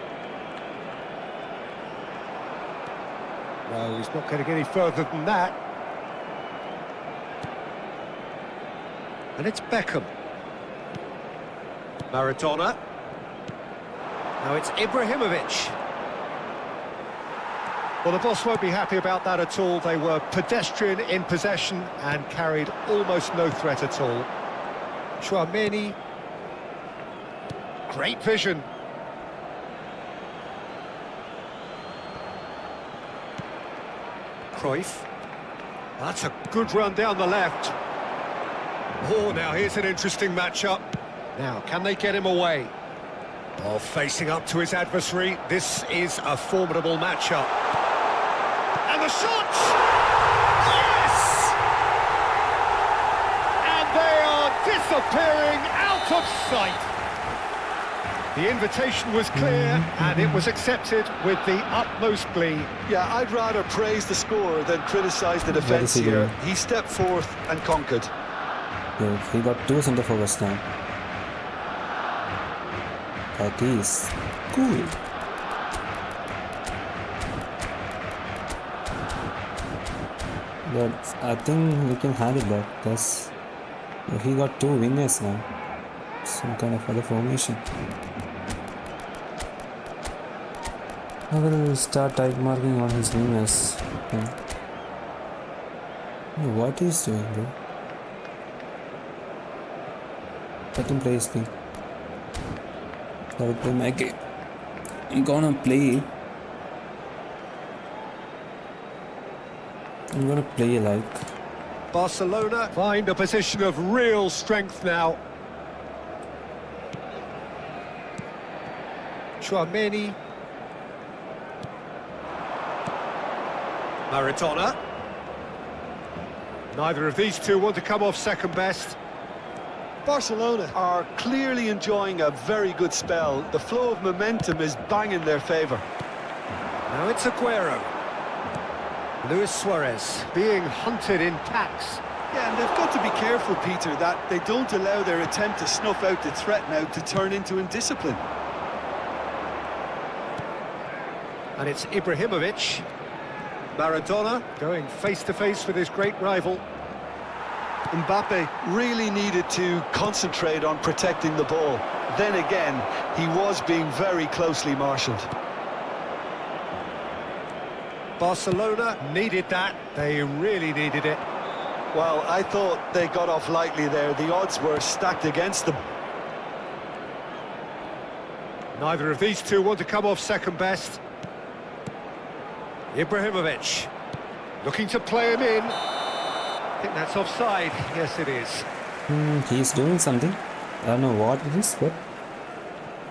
No, he's not going to get any further than that. And it's Beckham. Maradona. Now it's Ibrahimovic. Well, the boss won't be happy about that at all. They were pedestrian in possession and carried almost no threat at all. Tchouaméni. Great vision. Cruyff. That's a good run down the left. Oh, now here's an interesting matchup. Now, can they get him away? Oh, facing up to his adversary, this is a formidable matchup. And the shot! Yes! And they are disappearing out of sight. The invitation was clear, and it was accepted with the utmost glee. Yeah, I'd rather praise the scorer than criticise the defence he here. doing? He stepped forth and conquered. Yeah, he got 2 centre forwards now. That is cool. But I think we can handle that because he got 2 wingers now. Some kind of other formation. I will start tight marking on his wingers. Yeah. What he's doing, bro? Let him play his thing. I will play my game. I'm gonna play like Barcelona find a position of real strength now. Tchouaméni. Maradona. Neither of these two want to come off second best. Barcelona are clearly enjoying a very good spell. The flow of momentum is banging their favour. Now it's Aguero. Luis Suarez being hunted in packs. Yeah, and they've got to be careful, Peter, that they don't allow their attempt to snuff out the threat now to turn into indiscipline. And it's Ibrahimovic. Maradona going face-to-face with his great rival. Mbappe really needed to concentrate on protecting the ball. Then again, he was being very closely marshalled. Barcelona needed that. They really needed it. Well, I thought they got off lightly there. The odds were stacked against them. Neither of these two want to come off second best. Ibrahimovic looking to play him in. I think that's offside. Yes, it is. he's doing something. I don't know what it is, but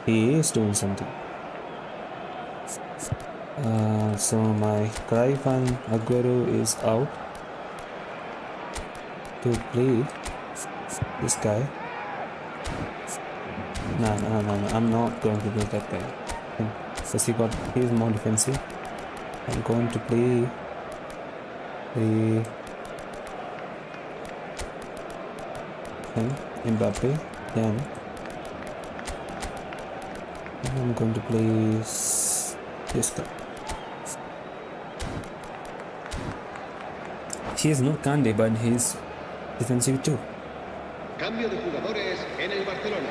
he is doing something. So my Cruyff and Aguero is out to play this guy. No, I'm not going to play that guy. Because he's more defensive. I'm going to play Mbappe. Then I'm going to play this guy. He is not Kande, but he's defensive too. Cambio de jugadores en el Barcelona.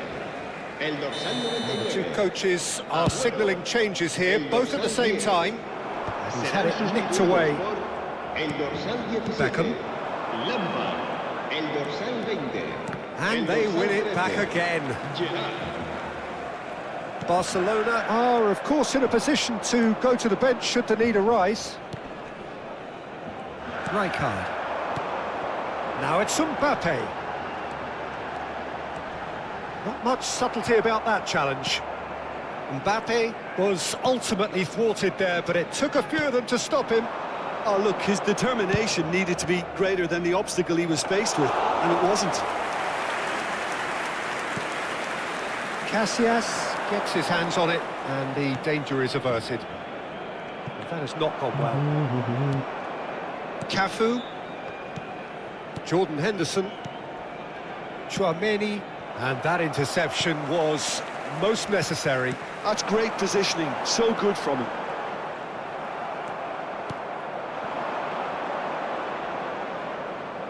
El dorsal The two 99. coaches are signalling changes here, both at the same time. He's had it nicked away. El dorsal 17. Beckham. Lampard. El dorsal 20. And they win it back again. Gerrard. Barcelona are, of course, in a position to go to the bench should the need arise. Rijkaard. Now it's Mbappe. Not much subtlety about that challenge. Mbappe was ultimately thwarted there, but it took a few of them to stop him. Oh, look, his determination needed to be greater than the obstacle he was faced with, and it wasn't. Casillas gets his hands on it, and the danger is averted. That has not gone well. Cafu. Jordan Henderson. Tchouaméni. And that interception was most necessary. That's great positioning, so good from him.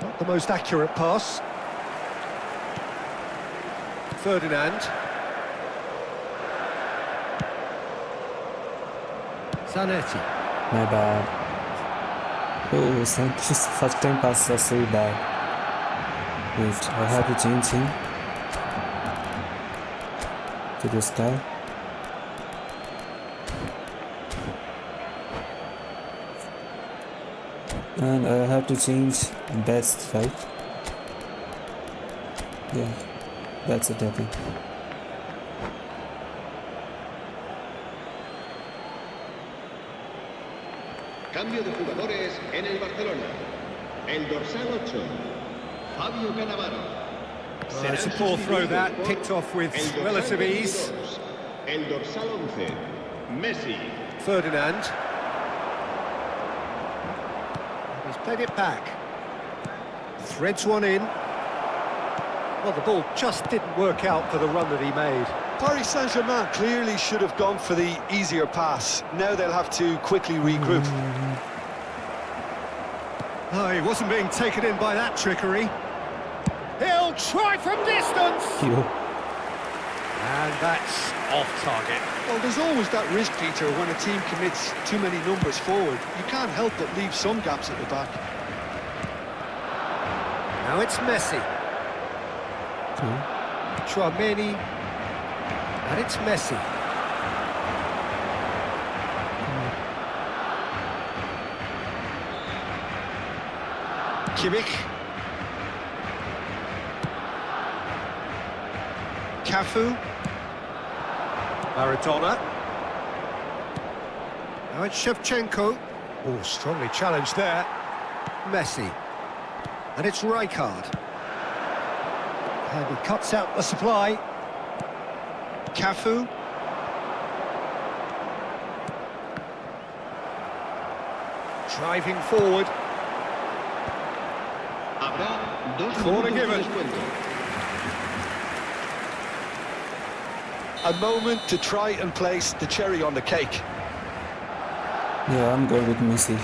Not the most accurate pass. Ferdinand. Zanetti. My bad. Oh, Sancho's first time pass was so bad. Wait, I have to change him to this guy. And I have to change best, right? Yeah, that's it, I think. Cambio de jugadores en el Barcelona. El dorsal 8, Fabio Cannavaro. It's a poor throw that, picked off with El dorsal relative ease. 22, el dorsal 11, Messi. Ferdinand. He's played it back. Threads one in. Well, the ball just didn't work out for the run that he made. Paris Saint-Germain clearly should have gone for the easier pass. Now they'll have to quickly regroup. Oh, he wasn't being taken in by that trickery. He'll try from distance! Yo. And that's off target. Well, there's always that risk, Peter, when a team commits too many numbers forward. You can't help but leave some gaps at the back. Now it's Messi. Chouameni. And it's Messi. Kimmich. Cafu. Maradona. Now it's Shevchenko. Oh, strongly challenged there. Messi. And it's Rijkaard. And he cuts out the supply. Cafu. Driving forward. Habrá 2 Corner minutos de given. descuento. A moment to try and place the cherry on the cake. Yeah, I'm going with Messi.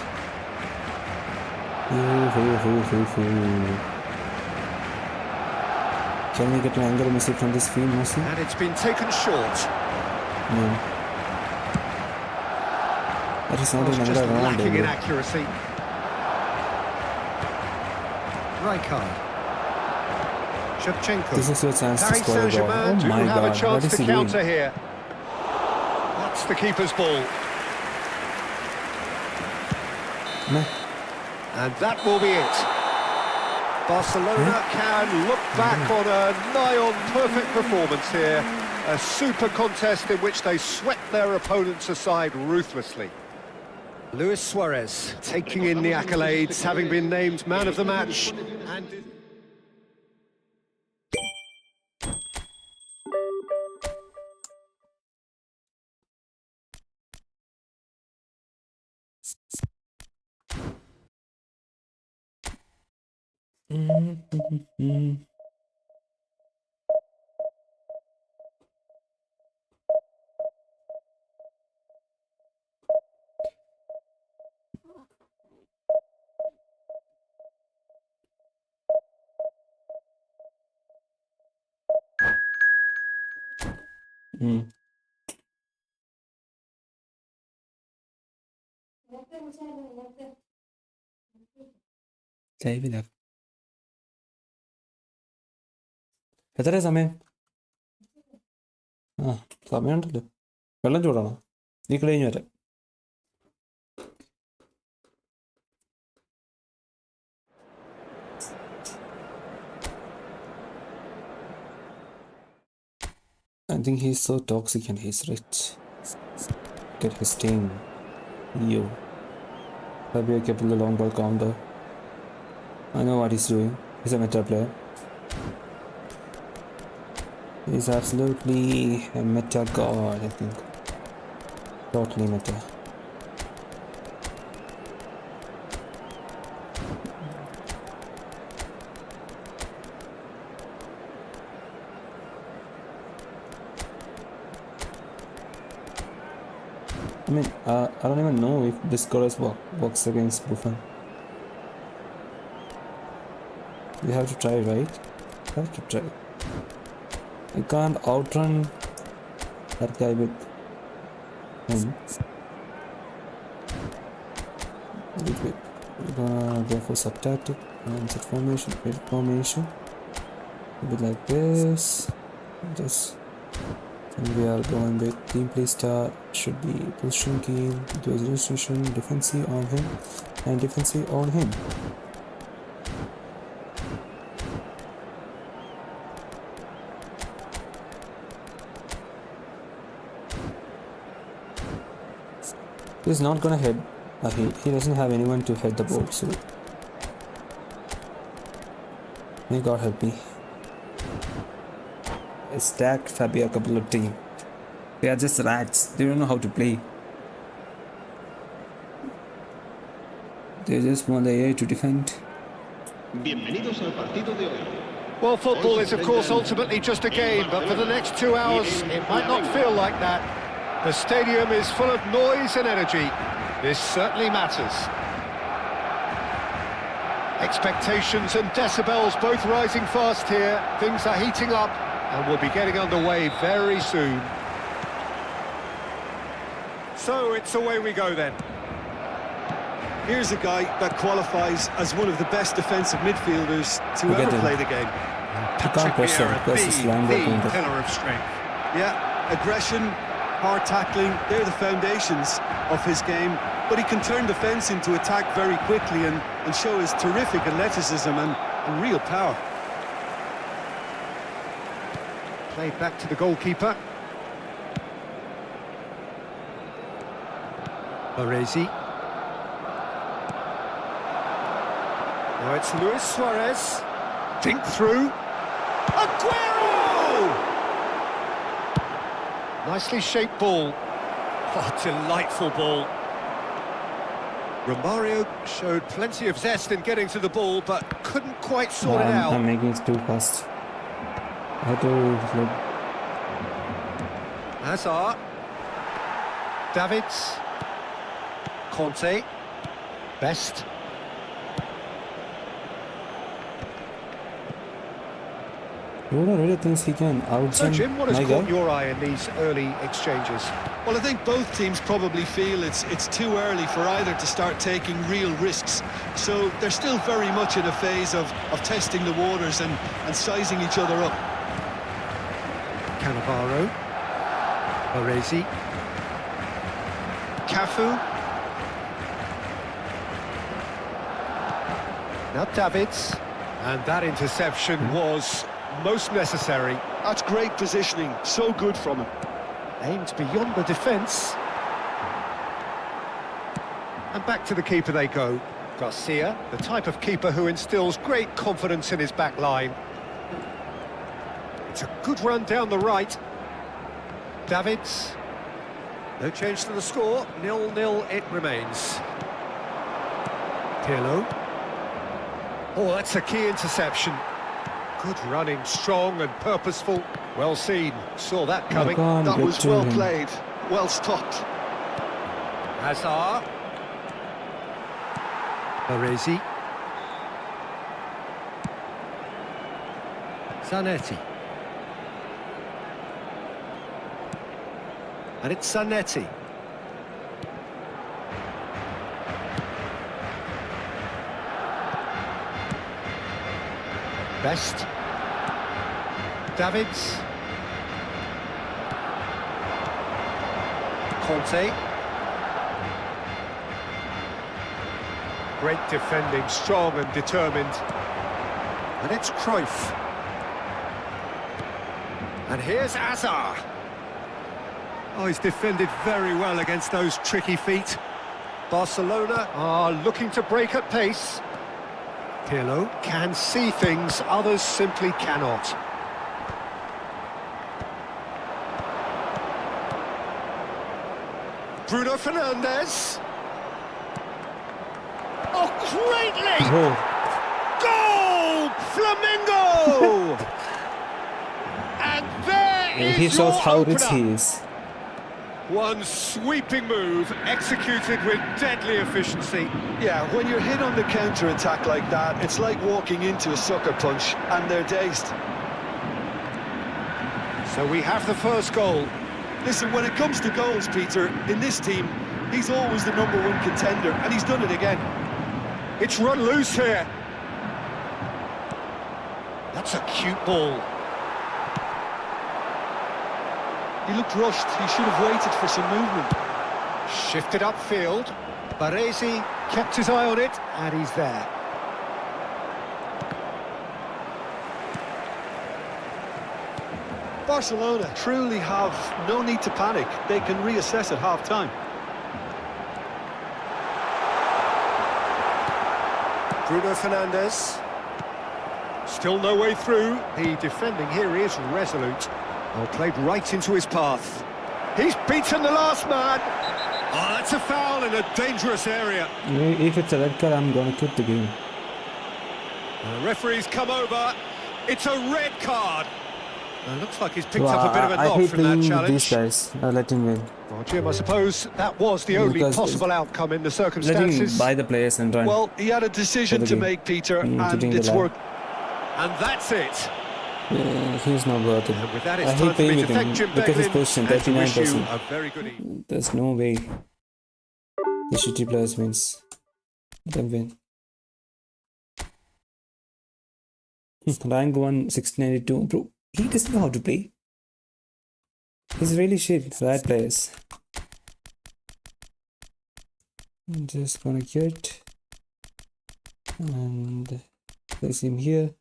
Can we get an angle Messi from this field, Messi? And it's been taken short. No. That is not It's an just angle around lacking in it. accuracy. Rijkaard. Shevchenko. This is your chance to Paris score a goal. Saint-Germain Oh do my have god, a what chance is to he doing? counter here. That's the keeper's ball. No. And that will be it. Barcelona can look back on a nigh-on perfect performance here. A super contest in which they swept their opponents aside ruthlessly. Luis Suarez taking in the accolades, having been named man of the match. And ലൈവില എത്ര സമയം? ആ സമയമുണ്ടല്ലോ. വെള്ളം ചൂടാണോ? ഈ കഴിഞ്ഞ് വരാം. I think he's so toxic and he's rich. Get his team. Yo. Fabio kept the long ball counter. I know what he's doing. He's a meta player. He's absolutely a meta god, I think. Totally meta. I mean, I don't even know if this chorus works against Buffon. We have to try, right? Have to try. I can't outrun that guy with him. Wait. We're gonna go for sub-tactic and set formation, edit formation. A bit like this. Just and we are going with team play start. Should be position key, do registration, defensive on him, and defensive on him. He's not gonna head. He doesn't have anyone to head the ball, so may God help me. A stacked Fabio Capello team. They are just rats. They don't know how to play. They just want the AI to defend. Bienvenidos al partido de hoy. Well, football is, of course, ultimately just a game, but for the next 2 hours, it might not feel like that. The stadium is full of noise and energy. This certainly matters. Expectations and decibels both rising fast here. Things are heating up and we'll be getting underway very soon. So it's away we go then. Here's a guy that qualifies as one of the best defensive midfielders to Look at ever him. play the game. You can't press him because he's lying there doing that. Pillar of strength. Yeah, aggression, hard tackling, they're the foundations of his game. But he can turn defence into attack very quickly and show his terrific athleticism and real power. Played back to the goalkeeper. Baresi. Now it's Luis Suarez. Dink through. Aguero! Nicely shaped ball. Oh, delightful ball. Romario showed plenty of zest in getting to the ball, but couldn't quite sort it out. I'm making it too fast. I have to look. Hazard. Davids. Conte. Best. Bruno really thinks he can So, out-jump Jim, what has my caught guy. your eye in these early exchanges? Well, I think both teams probably feel it's too early for either to start taking real risks. So they're still very much in a phase of testing the waters and sizing each other up. Cannavaro. Baresi. Cafu. Now Davids. And that interception was most necessary. That's great positioning, so good from him. Aimed beyond the defence. And back to the keeper they go. Garcia, the type of keeper who instills great confidence in his back line. It's a good run down the right. Davids. No change to the score. 0-0 it remains. Pirlo. Oh, that's a key interception. Good running, strong and purposeful. Well seen. Saw that coming. That was well played, well stopped. Hazard. Baresi. Zanetti. And it's Zanetti. Best. Davids. Conte. Great defending, strong and determined. And it's Cruyff. And here's Hazard. Oh, he's defended very well against those tricky feet. Barcelona are looking to break at pace. Pirlo can see things others simply cannot. Bruno Fernandes. Oh, greatly! Goal! Flamengo! And there is He shows your how rich opener. he is. One sweeping move, executed with deadly efficiency. Yeah, when you're hit on the counter-attack like that, it's like walking into a sucker punch, and they're dazed. So we have the first goal. Listen, when it comes to goals, Peter, in this team, He's always the #1 contender, and he's done it again. It's run loose here. That's a cute ball. He looked rushed. He should have waited for some movement. Shifted upfield. Baresi kept his eye on it, and he's there. Barcelona truly have no need to panic. They can reassess at half-time. Bruno Fernandes. Still no way through. The defending here is resolute. Oh, played right into his path. He's beaten the last man. Oh, that's a foul in a dangerous area. If it's a red card, I'm gonna quit the game. The referee's come over. It's a red card. Looks like he's picked Well, up a bit of a I knock hate from that playing with challenge. these guys. I let him win. Well, Jim, I suppose that was the only Because possible outcome in the Let him circumstances. buy the players and run. Well, he had a decision For the to game. make, Peter, To and drink the it's lab. worked. And that's it. He's not worth it. And with that, I it's hate time for playing me with to thank him Jim because his Beglin position, and to wish you 39%. a very good evening. There's no way the shitty players wins. Then win. Rank 1, 1692. Bro, he doesn't know how to play. He's really shit. Bad players. I'm just gonna quit and place him here.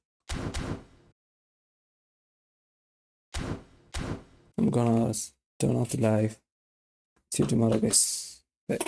I'm gonna turn off the live. See you tomorrow, guys. Bye.